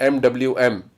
MWM,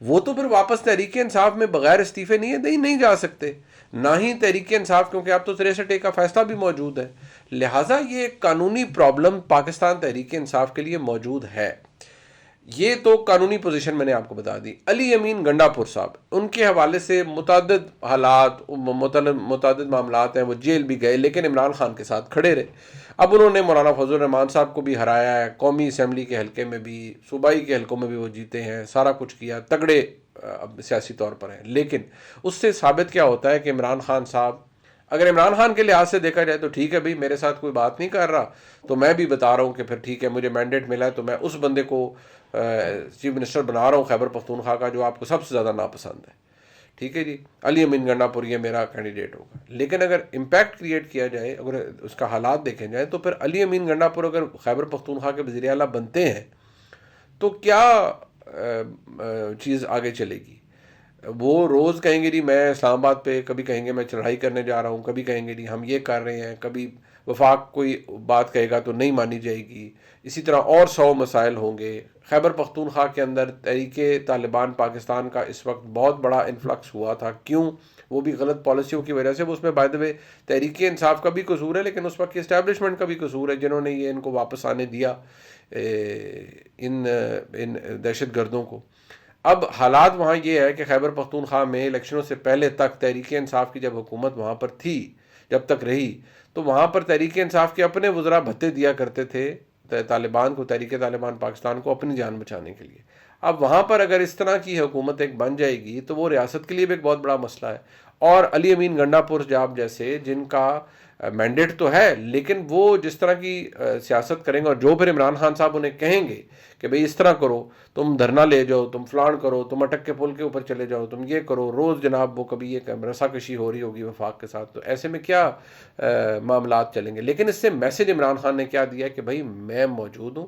وہ تو پھر واپس تحریک انصاف میں بغیر استعفے نہیں جا سکتے، نہ ہی تحریک انصاف، کیونکہ اب تو 63A کا فیصلہ بھی موجود ہے. لہٰذا یہ ایک قانونی پرابلم پاکستان تحریک انصاف کے لیے موجود ہے. یہ تو قانونی پوزیشن میں نے آپ کو بتا دی. علی امین گنڈا پور صاحب، ان کے حوالے سے متعدد حالات، متعدد معاملات ہیں. وہ جیل بھی گئے لیکن عمران خان کے ساتھ کھڑے رہے. اب انہوں نے مولانا فضل الرحمان صاحب کو بھی ہرایا ہے، قومی اسمبلی کے حلقے میں بھی، صوبائی کے حلقوں میں بھی وہ جیتے ہیں، سارا کچھ کیا، تگڑے اب سیاسی طور پر ہیں. لیکن اس سے ثابت کیا ہوتا ہے کہ عمران خان صاحب، اگر عمران خان کے لحاظ سے دیکھا جائے تو ٹھیک ہے بھائی، میرے ساتھ کوئی بات نہیں کر رہا تو میں بھی بتا رہا ہوں کہ پھر ٹھیک ہے، مجھے مینڈیٹ ملا ہے تو میں اس بندے کو چیف منسٹر بنا رہا ہوں خیبر پختونخوا کا جو آپ کو سب سے زیادہ ناپسند ہے. ٹھیک ہے جی، علی امین گنڈا پور یہ میرا کینڈیڈیٹ ہوگا. لیکن اگر امپیکٹ کریٹ کیا جائے، اگر اس کا حالات دیکھے جائیں، تو پھر علی امین گنڈا پور اگر خیبر پختونخوا کے وزیر اعلیٰ بنتے ہیں تو کیا چیز آگے چلے گی؟ وہ روز کہیں گے جی میں اسلام آباد پہ، کبھی کہیں گے میں چڑھائی کرنے جا رہا ہوں، کبھی کہیں گے جی ہم یہ کر رہے ہیں، کبھی وفاق کوئی بات کہے گا تو نہیں مانی جائے گی. اسی طرح اور 100 مسائل ہوں گے. خیبر پختونخوا کے اندر تحریک طالبان پاکستان کا اس وقت بہت بڑا انفلکس ہوا تھا. کیوں؟ وہ بھی غلط پالیسیوں کی وجہ سے. وہ اس میں بائی دا وے تحریک انصاف کا بھی قصور ہے، لیکن اس وقت کی اسٹیبلشمنٹ کا بھی قصور ہے جنہوں نے یہ ان کو واپس آنے دیا، ان دہشت گردوں کو. اب حالات وہاں یہ ہے کہ خیبر پختونخوا میں الیکشنوں سے پہلے تک تحریک انصاف کی جب حکومت وہاں پر تھی، جب تک رہی، تو وہاں پر تحریک انصاف کے اپنے وزراء بھتے دیا کرتے تھے طالبان کو، تحریک طالبان پاکستان کو، اپنی جان بچانے کے لیے. اب وہاں پر اگر اس طرح کی حکومت ایک بن جائے گی تو وہ ریاست کے لیے بھی ایک بہت بڑا مسئلہ ہے. اور علی امین گنڈا پور جاب جیسے جن کا مینڈیٹ تو ہے، لیکن وہ جس طرح کی سیاست کریں گے، اور جو پھر عمران خان صاحب انہیں کہیں گے کہ بھئی اس طرح کرو، تم دھرنا لے جاؤ، تم فلان کرو، تم اٹک کے پل کے اوپر چلے جاؤ، تم یہ کرو، روز جناب وہ کبھی یہ رسا کشی ہو رہی ہوگی وفاق کے ساتھ، تو ایسے میں کیا معاملات چلیں گے؟ لیکن اس سے میسج عمران خان نے کیا دیا کہ بھئی میں موجود ہوں،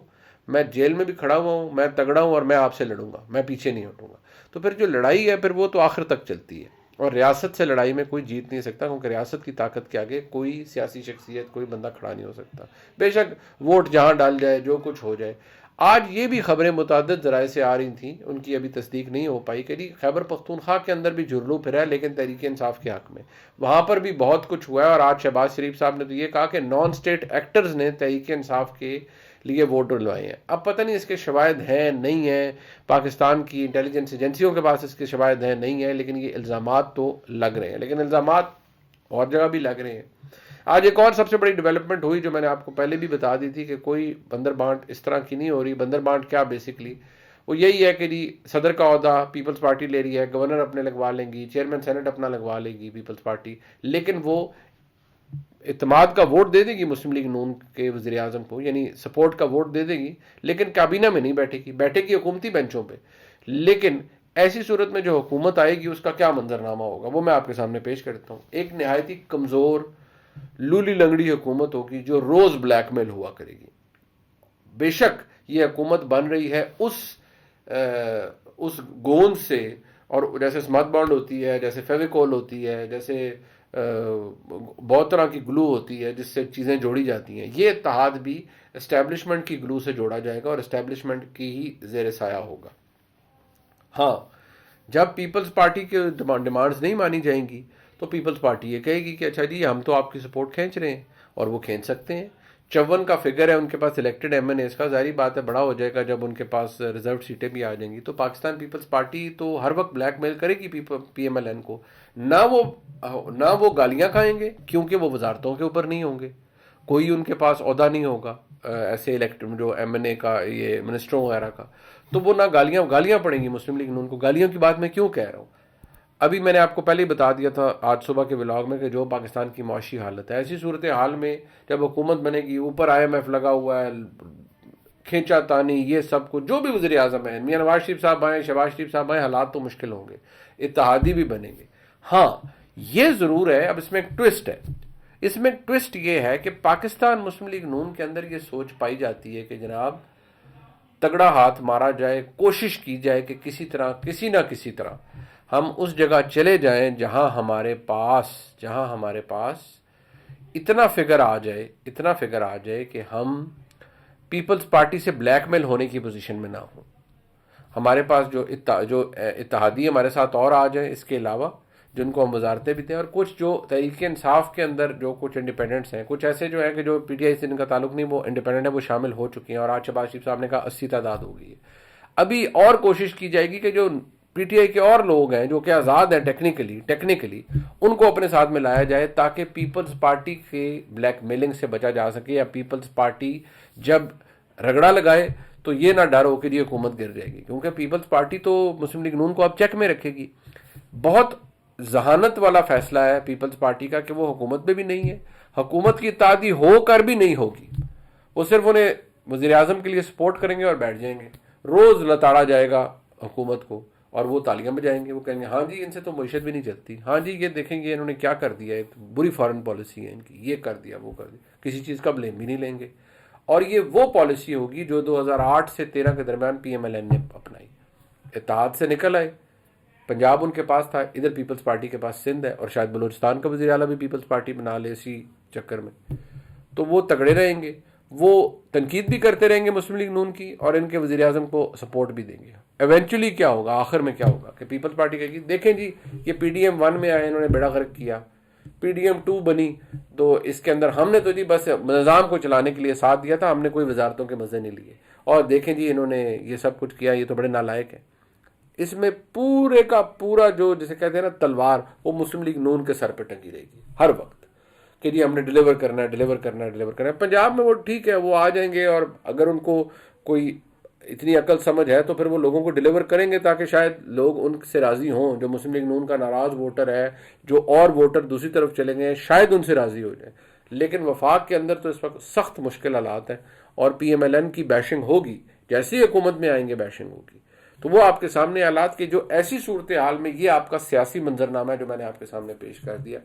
میں جیل میں بھی کھڑا ہوا ہوں، میں تگڑا ہوں اور میں آپ سے لڑوں گا، میں پیچھے نہیں ہٹوں گا. تو پھر جو لڑائی ہے پھر وہ تو آخر تک چلتی ہے. اور ریاست سے لڑائی میں کوئی جیت نہیں سکتا، کیونکہ ریاست کی طاقت کے آگے کوئی سیاسی شخصیت، کوئی بندہ کھڑا نہیں ہو سکتا، بے شک ووٹ جہاں ڈال جائے، جو کچھ ہو جائے. آج یہ بھی خبریں متعدد ذرائع سے آ رہی تھیں، ان کی ابھی تصدیق نہیں ہو پائی، کہ جی خیبر پختونخوا کے اندر بھی جھرلو پھرا ہے لیکن تحریک انصاف کے حق میں، وہاں پر بھی بہت کچھ ہوا ہے. اور آج شہباز شریف صاحب نے تو یہ کہا کہ نان اسٹیٹ ایکٹرز نے تحریک انصاف کے لیے ووٹ ڈلوائے ہیں. اب پتہ نہیں اس کے شواہد ہیں نہیں ہیں، پاکستان کی انٹیلیجنس ایجنسیوں کے پاس اس کے شواہد ہیں نہیں ہیں، لیکن یہ الزامات تو لگ رہے ہیں. لیکن الزامات اور جگہ بھی لگ رہے ہیں. آج ایک اور سب سے بڑی ڈیولپمنٹ ہوئی جو میں نے آپ کو پہلے بھی بتا دی تھی، کہ کوئی بندر بانٹ اس طرح کی نہیں ہو رہی. بندر بانٹ کیا بیسکلی وہ یہی ہے کہ جی صدر کا عہدہ پیپلز پارٹی لے رہی ہے، گورنر اپنے لگوا لیں گی، چیئرمین سینٹ اپنا لگوا لے گی پیپلز پارٹی، لیکن وہ اعتماد کا ووٹ دے دے گی مسلم لیگ نون کے وزیر اعظم کو، یعنی سپورٹ کا ووٹ دے دے گی، لیکن کابینہ میں نہیں بیٹھے گی حکومتی بینچوں پہ. لیکن ایسی صورت میں جو حکومت آئے گی اس کا کیا منظرنامہ ہوگا وہ میں آپ کے سامنے پیش کرتا ہوں. ایک نہایت ہی کمزور لولی لنگڑی حکومت ہوگی جو روز بلیک میل ہوا کرے گی. بے شک یہ حکومت بن رہی ہے اس گوند سے، اور جیسے اسمارٹ بانڈ ہوتی ہے، جیسے فیویکول ہوتی ہے، جیسے بہت طرح کی گلو ہوتی ہے جس سے چیزیں جوڑی جاتی ہیں، یہ اتحاد بھی اسٹیبلشمنٹ کی گلو سے جوڑا جائے گا اور اسٹیبلشمنٹ کی ہی زیر سایہ ہوگا. ہاں، جب پیپلز پارٹی کے ڈیمانڈز نہیں مانی جائیں گی تو پیپلز پارٹی یہ کہے گی کہ اچھا جی ہم تو آپ کی سپورٹ کھینچ رہے ہیں، اور وہ کھینچ سکتے ہیں. 54 کا فگر ہے ان کے پاس الیکٹڈ ایم این ایز کا. ظاہری بات ہے بڑا ہو جائے گا جب ان کے پاس ریزروڈ سیٹیں بھی آ جائیں گی، تو پاکستان پیپلز پارٹی تو ہر وقت بلیک میل کرے گی پی ایم ایل این کو. نہ وہ گالیاں کھائیں گے کیونکہ وہ وزارتوں کے اوپر نہیں ہوں گے، کوئی ان کے پاس عہدہ نہیں ہوگا ایسے الیکٹڈ جو ایم این اے کا، یہ منسٹروں وغیرہ کا، تو وہ نہ گالیاں پڑیں گی مسلم لیگ نون کو. گالیوں کی بات میں کیوں کہہ رہا ہوں؟ ابھی میں نے آپ کو پہلے ہی بتا دیا تھا آج صبح کے ولاگ میں کہ جو پاکستان کی معاشی حالت ہے، ایسی صورتحال میں جب حکومت بنے گی، اوپر آئی ایم ایف لگا ہوا ہے، کھینچا تانی، یہ سب کچھ، جو بھی وزیر اعظم ہیں، میاں نواز شریف صاحب آئیں، شہباز شریف صاحب آئیں، حالات تو مشکل ہوں گے، اتحادی بھی بنیں گے. ہاں یہ ضرور ہے، اب اس میں ایک ٹوسٹ ہے. اس میں ٹوسٹ یہ ہے کہ پاکستان مسلم لیگ نون کے اندر یہ سوچ پائی جاتی ہے کہ جناب تگڑا ہاتھ مارا جائے، کوشش کی جائے کہ کسی طرح، کسی نہ کسی طرح ہم اس جگہ چلے جائیں جہاں ہمارے پاس اتنا فگر آ جائے کہ ہم پیپلز پارٹی سے بلیک میل ہونے کی پوزیشن میں نہ ہوں. ہمارے پاس جو اتحادی ہمارے ساتھ اور آ جائیں اس کے علاوہ، جن کو ہم وزارتیں بھی دیں، اور کچھ جو تحریک انصاف کے اندر جو کچھ انڈیپینڈنٹس ہیں، کچھ ایسے جو ہیں کہ جو پی ٹی آئی سے ان کا تعلق نہیں، وہ انڈیپینڈنٹ ہے، وہ شامل ہو چکی ہیں، اور آج شہباز شریف صاحب نے کہا 80 تعداد ہو گئی ہے۔ ابھی اور کوشش کی جائے گی کہ جو پی ٹی آئی کے اور لوگ ہیں جو کہ آزاد ہیں ٹیکنیکلی ان کو اپنے ساتھ میں لایا جائے، تاکہ پیپلز پارٹی کے بلیک میلنگ سے بچا جا سکے، یا پیپلز پارٹی جب رگڑا لگائے تو یہ نہ ڈر ہو کہ یہ حکومت گر جائے گی، کیونکہ پیپلز پارٹی تو مسلم لیگ نون کو اب چیک میں رکھے گی۔ بہت ذہانت والا فیصلہ ہے پیپلز پارٹی کا کہ وہ حکومت میں بھی نہیں ہے، حکومت کی اتحادی ہو کر بھی نہیں ہوگی، وہ صرف انہیں وزیر اعظم کے لیے سپورٹ کریں گے اور بیٹھ جائیں گے، روز لتاڑا جائے گا حکومت کو، اور وہ تالیاں بجائیں گے، وہ کہیں گے ہاں جی ان سے تو معیشت بھی نہیں چلتی، ہاں جی یہ دیکھیں گے انہوں نے کیا کر دیا ہے، بری فارن پالیسی ہے ان کی، یہ کر دیا وہ کر دیا، کسی چیز کا بلیم بھی نہیں لیں گے۔ اور یہ وہ پالیسی ہوگی جو 2008 سے 13 کے درمیان پی ایم ایل این نے اپنائی، اتحاد سے نکل آئے، پنجاب ان کے پاس تھا، ادھر پیپلز پارٹی کے پاس سندھ ہے، اور شاید بلوچستان کا وزیر اعلیٰ بھی پیپلز پارٹی بنا لے اسی چکر میں، تو وہ تگڑے رہیں گے، وہ تنقید بھی کرتے رہیں گے مسلم لیگ نون کی، اور ان کے وزیر اعظم کو سپورٹ بھی دیں گے۔ ایونچولی کیا ہوگا، آخر میں کیا ہوگا کہ پیپلز پارٹی کہے گی دیکھیں جی یہ پی ڈی ایم 1 میں آئے، انہوں نے بیڑا غرق کیا، پی ڈی ایم 2 بنی تو اس کے اندر ہم نے تو جی بس نظام کو چلانے کے لیے ساتھ دیا تھا، ہم نے کوئی وزارتوں کے مزے نہیں لیے، اور دیکھیں جی انہوں نے یہ سب کچھ کیا، یہ تو بڑے نالائق ہیں۔ اس میں پورے کا پورا جو جسے کہتے ہیں نا تلوار، وہ مسلم لیگ نون کے سر پہ ٹنگی رہے گی ہر وقت، کہ جی ہم نے ڈیلیور کرنا ہے۔ پنجاب میں وہ ٹھیک ہے، وہ آ جائیں گے، اور اگر ان کو کوئی اتنی عقل سمجھ ہے تو پھر وہ لوگوں کو ڈیلیور کریں گے، تاکہ شاید لوگ ان سے راضی ہوں، جو مسلم لیگ نون کا ناراض ووٹر ہے، جو اور ووٹر دوسری طرف چلے گئے ہیں، شاید ان سے راضی ہو جائیں۔ لیکن وفاق کے اندر تو اس وقت سخت مشکل حالات ہیں، اور پی ایم ایل این کی بیشنگ ہوگی، جیسی حکومت میں آئیں گے بیشنگ ہوگی، تو وہ آپ کے سامنے حالات کی جو ایسی صورتحال میں یہ آپ کا سیاسی منظرنامہ ہے جو میں نے آپ کے سامنے پیش کر دیا۔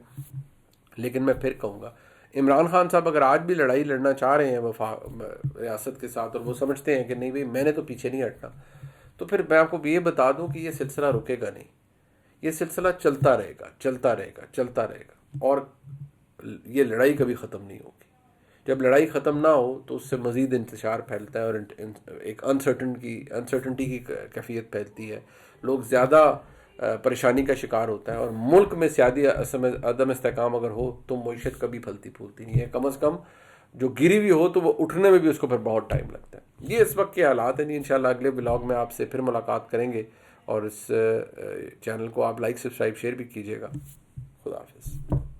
لیکن میں پھر کہوں گا عمران خان صاحب اگر آج بھی لڑائی لڑنا چاہ رہے ہیں ریاست کے ساتھ، اور وہ سمجھتے ہیں کہ نہیں بھئی میں نے تو پیچھے نہیں ہٹنا، تو پھر میں آپ کو یہ بتا دوں کہ یہ سلسلہ رکے گا نہیں، یہ سلسلہ چلتا رہے گا، اور یہ لڑائی کبھی ختم نہیں ہوگی۔ جب لڑائی ختم نہ ہو تو اس سے مزید انتشار پھیلتا ہے، اور ایک انسرٹنٹی کی کیفیت پھیلتی ہے، لوگ زیادہ پریشانی کا شکار ہوتا ہے، اور ملک میں سیاسی عدم استحکام اگر ہو تو معیشت کبھی پھلتی پھولتی نہیں ہے، کم از کم جو گری ہوئی ہو تو وہ اٹھنے میں بھی اس کو پھر بہت ٹائم لگتا ہے۔ یہ اس وقت کے حالات ہیں جی، انشاءاللہ اگلے بلاگ میں آپ سے پھر ملاقات کریں گے، اور اس چینل کو آپ لائک سبسکرائب شیئر بھی کیجیے گا۔ خدا حافظ۔